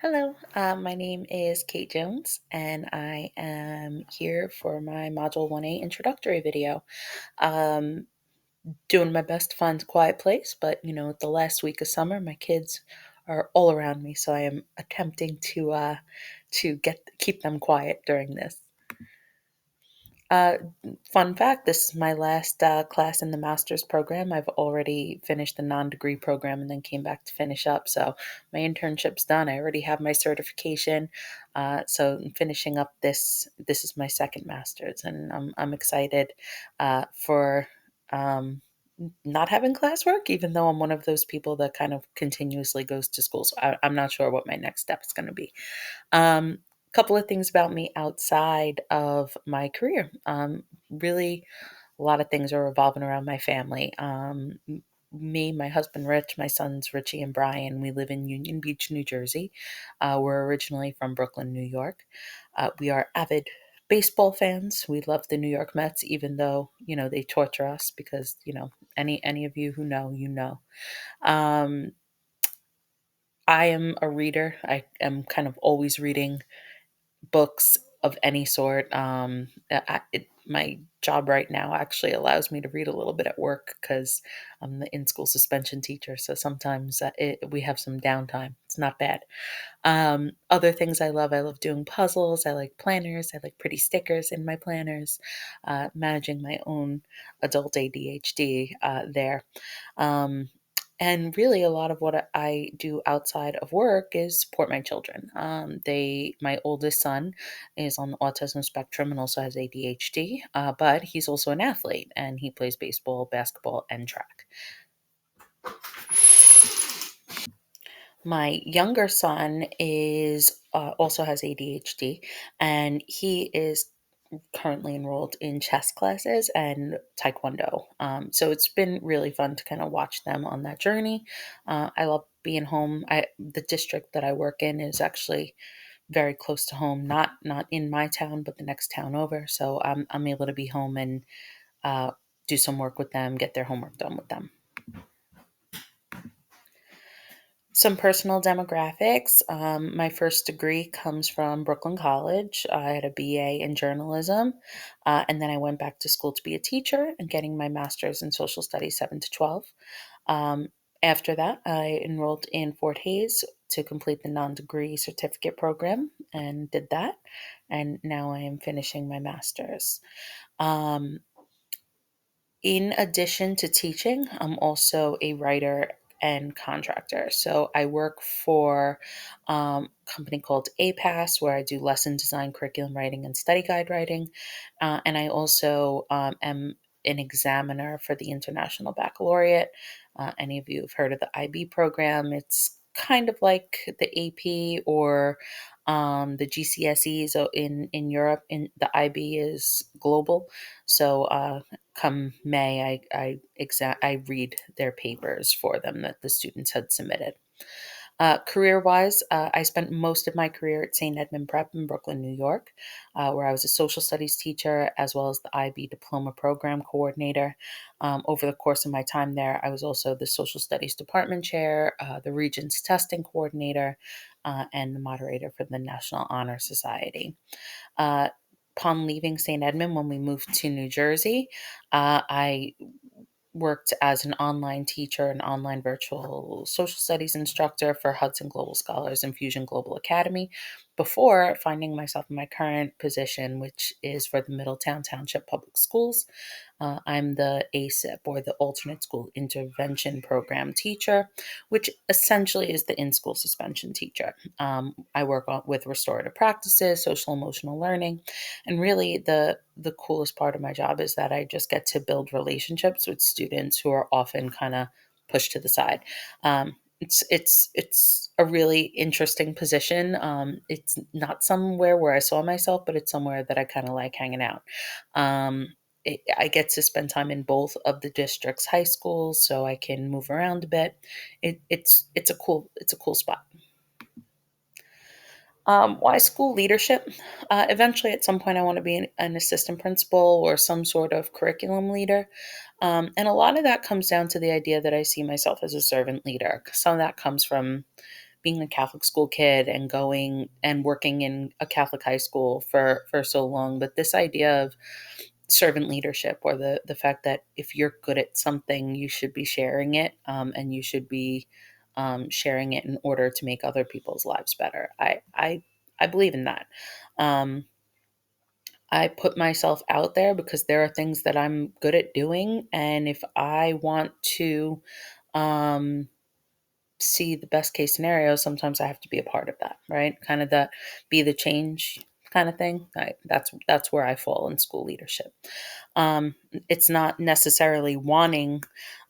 Hello, my name is Kate Jones, and I am here for my Module 1A introductory video. Um, Doing my best to find a quiet place, but the last week of summer, my kids are all around me, so I am attempting to keep them quiet during this. Uh, Fun fact, this is my last class in the master's program. I've already finished the non-degree program and then came back to finish up. So my internship's done. I already have my certification. So I'm finishing up this is my second master's, and I'm excited for not having classwork, even though I'm one of those people that kind of continuously goes to school. So I'm not sure what my next step is going to be. Couple of things about me outside of my career. Really, a lot of things are revolving around my family. Me, my husband Rich, my sons Richie and Brian, we live in Union Beach, New Jersey. We're originally from Brooklyn, New York. We are avid baseball fans. We love the New York Mets, even though they torture us because any of you who know, you know. Um, I am a reader. I am kind of always reading books of any sort. My job right now actually allows me to read a little bit at work because I'm the in-school suspension teacher. So sometimes we have some downtime. It's not bad. Other things I love doing puzzles. I like planners. I like pretty stickers in my planners. Managing my own adult ADHD there. Um, and really, a lot of what I do outside of work is support my children. My oldest son is on the autism spectrum and also has ADHD, but he's also an athlete and he plays baseball, basketball, and track. My younger son is also has ADHD, and he is currently enrolled in chess classes and taekwondo. So it's been really fun to kind of watch them on that journey. I love being home. The district that I work in is actually very close to home, not in my town, but the next town over. So I'm able to be home and uh, do some work with them, get their homework done with them. Some personal demographics. My first degree comes from Brooklyn College. I had a BA in journalism, and then I went back to school to be a teacher and getting my master's in social studies 7 to 12. Um, After that, I enrolled in Fort Hayes to complete the non degree certificate program and did that. And now I am finishing my master's. Um, in addition to teaching, I'm also a writer and contractor. So I work for a company called APAS, where I do lesson design, curriculum writing, and study guide writing. And I also am an examiner for the International Baccalaureate. Any of you have heard of the IB program? It's kind of like the AP or the GCSE. So in Europe, in the IB is global. So come May, I read their papers for them that the students had submitted. Career wise, I spent most of my career at St. Edmund Prep in Brooklyn, New York, where I was a social studies teacher as well as the IB diploma program coordinator. Over the course of my time there, I was also the social studies department chair, the Regents testing coordinator, and the moderator for the National Honor Society. Uh, Upon leaving St. Edmund, when we moved to New Jersey, I worked as an online teacher and online virtual social studies instructor for Hudson Global Scholars and Fusion Global Academy before finding myself in my current position, which is for the Middletown Township Public Schools. I'm the ASIP, or the Alternate School Intervention Program teacher, which essentially is the in school suspension teacher. I work with restorative practices, social emotional learning, and really the coolest part of my job is that I just get to build relationships with students who are often kind of pushed to the side. It's a really interesting position. It's not somewhere where I saw myself, but it's somewhere that I kind of like hanging out. I get to spend time in both of the district's high schools, so I can move around a bit. It's a cool spot. Why school leadership? Eventually, at some point, I want to be an assistant principal or some sort of curriculum leader. And a lot of that comes down to the idea that I see myself as a servant leader. Some of that comes from being a Catholic school kid and going and working in a Catholic high school for so long. But this idea of servant leadership, or the fact that if you're good at something, you should be sharing it, and you should be sharing it in order to make other people's lives better. I believe in that. Um, I put myself out there because there are things that I'm good at doing, and if I want to um, see the best case scenario, sometimes I have to be a part of that, right? Kind of that be the change kind of thing. That's where I fall in school leadership. It's not necessarily wanting,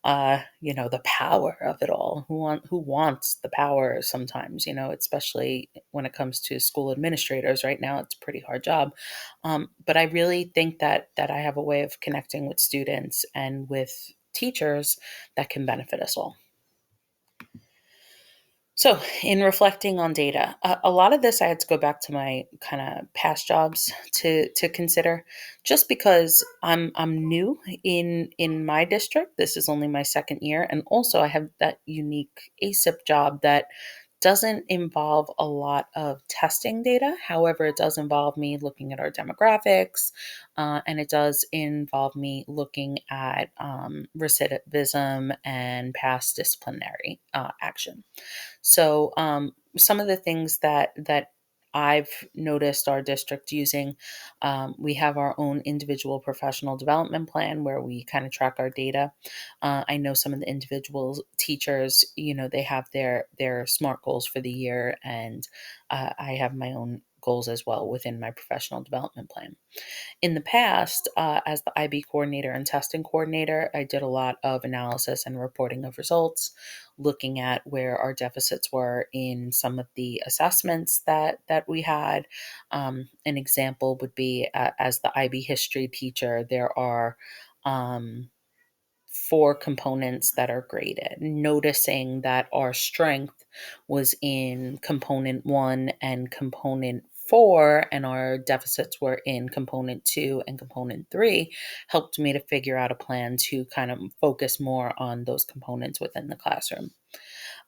the power of it all. Who wants the power sometimes? Especially when it comes to school administrators. Right now, it's a pretty hard job. But I really think that I have a way of connecting with students and with teachers that can benefit us all. So, in reflecting on data, a lot of this I had to go back to my kind of past jobs to consider, just because I'm new in my district. This is only my second year, and also I have that unique ASIP job that doesn't involve a lot of testing data. However, it does involve me looking at our demographics, and it does involve me looking at recidivism and past disciplinary action. So some of the things that I've noticed our district using, we have our own individual professional development plan where we kind of track our data. I know some of the individual teachers, they have their SMART goals for the year, and I have my own goals as well within my professional development plan. In the past, as the IB coordinator and testing coordinator, I did a lot of analysis and reporting of results, looking at where our deficits were in some of the assessments that we had. An example would be, as the IB history teacher, there are um, four components that are graded, noticing that our strength was in component one and component four, and our deficits were in component two and component three, helped me to figure out a plan to kind of focus more on those components within the classroom,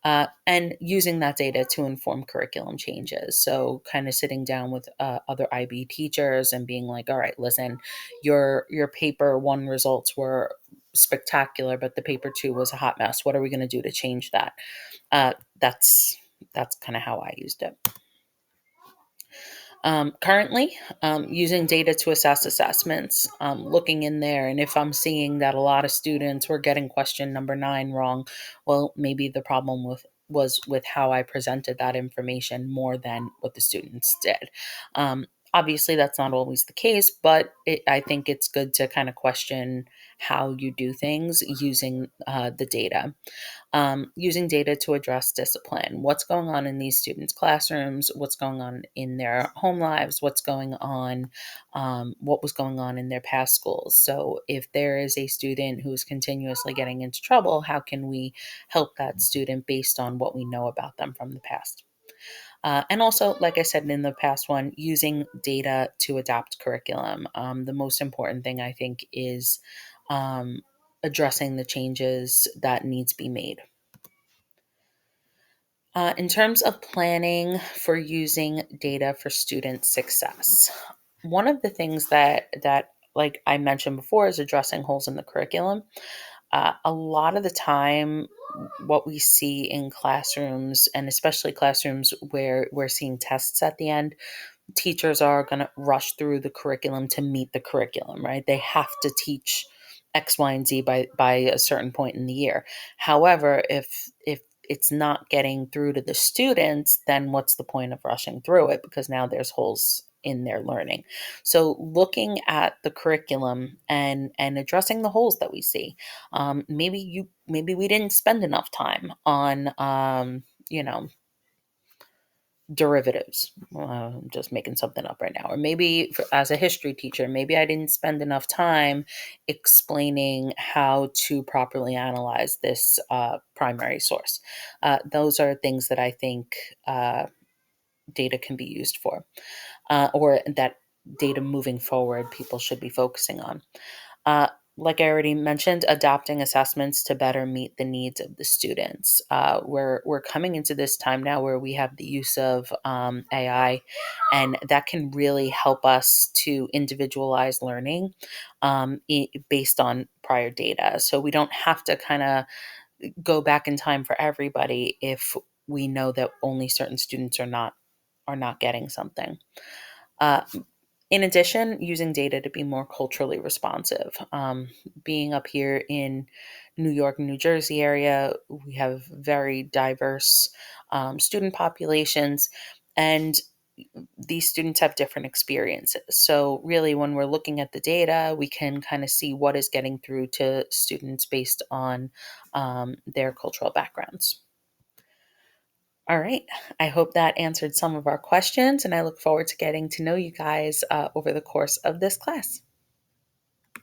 and using that data to inform curriculum changes. So, kind of sitting down with other IB teachers and being like, "All right, listen, your paper one results were spectacular, but the paper two was a hot mess. What are we going to do to change that?" Uh, that's that's kind of how I used it. Currently, using data to assess assessments, looking in there, and if I'm seeing that a lot of students were getting question number 9 wrong, well, maybe the problem was with how I presented that information more than what the students did. Obviously, that's not always the case, but I think it's good to kind of question how you do things using the data. Using data to address discipline. What's going on in these students' classrooms? What's going on in their home lives? What's going on? What was going on in their past schools? So, if there is a student who's continuously getting into trouble, how can we help that student based on what we know about them from the past? And also, like I said in the past one, using data to adapt curriculum. The most important thing I think is um, addressing the changes that need to be made. In terms of planning for using data for student success, one of the things that like I mentioned before is addressing holes in the curriculum. A lot of the time, what we see in classrooms, and especially classrooms where we're seeing tests at the end, teachers are going to rush through the curriculum to meet the curriculum, right? They have to teach X, Y, and Z by a certain point in the year. However, if it's not getting through to the students, then what's the point of rushing through it? Because now there's holes in their learning. So looking at the curriculum and addressing the holes that we see. Maybe we didn't spend enough time on you know derivatives. I'm just making something up right now. Or maybe as a history teacher, maybe I didn't spend enough time explaining how to properly analyze this primary source. Those are things that I think data can be used for, or that data moving forward people should be focusing on. Uh, like I already mentioned, adapting assessments to better meet the needs of the students. We're coming into this time now where we have the use of AI, and that can really help us to individualize learning based on prior data. So we don't have to kind of go back in time for everybody if we know that only certain students are not getting something. Uh, in addition, using data to be more culturally responsive. Being up here in New York, New Jersey area, we have very diverse student populations, and these students have different experiences. So, really, when we're looking at the data, we can kind of see what is getting through to students based on their cultural backgrounds. All right. I hope that answered some of our questions, and I look forward to getting to know you guys over the course of this class.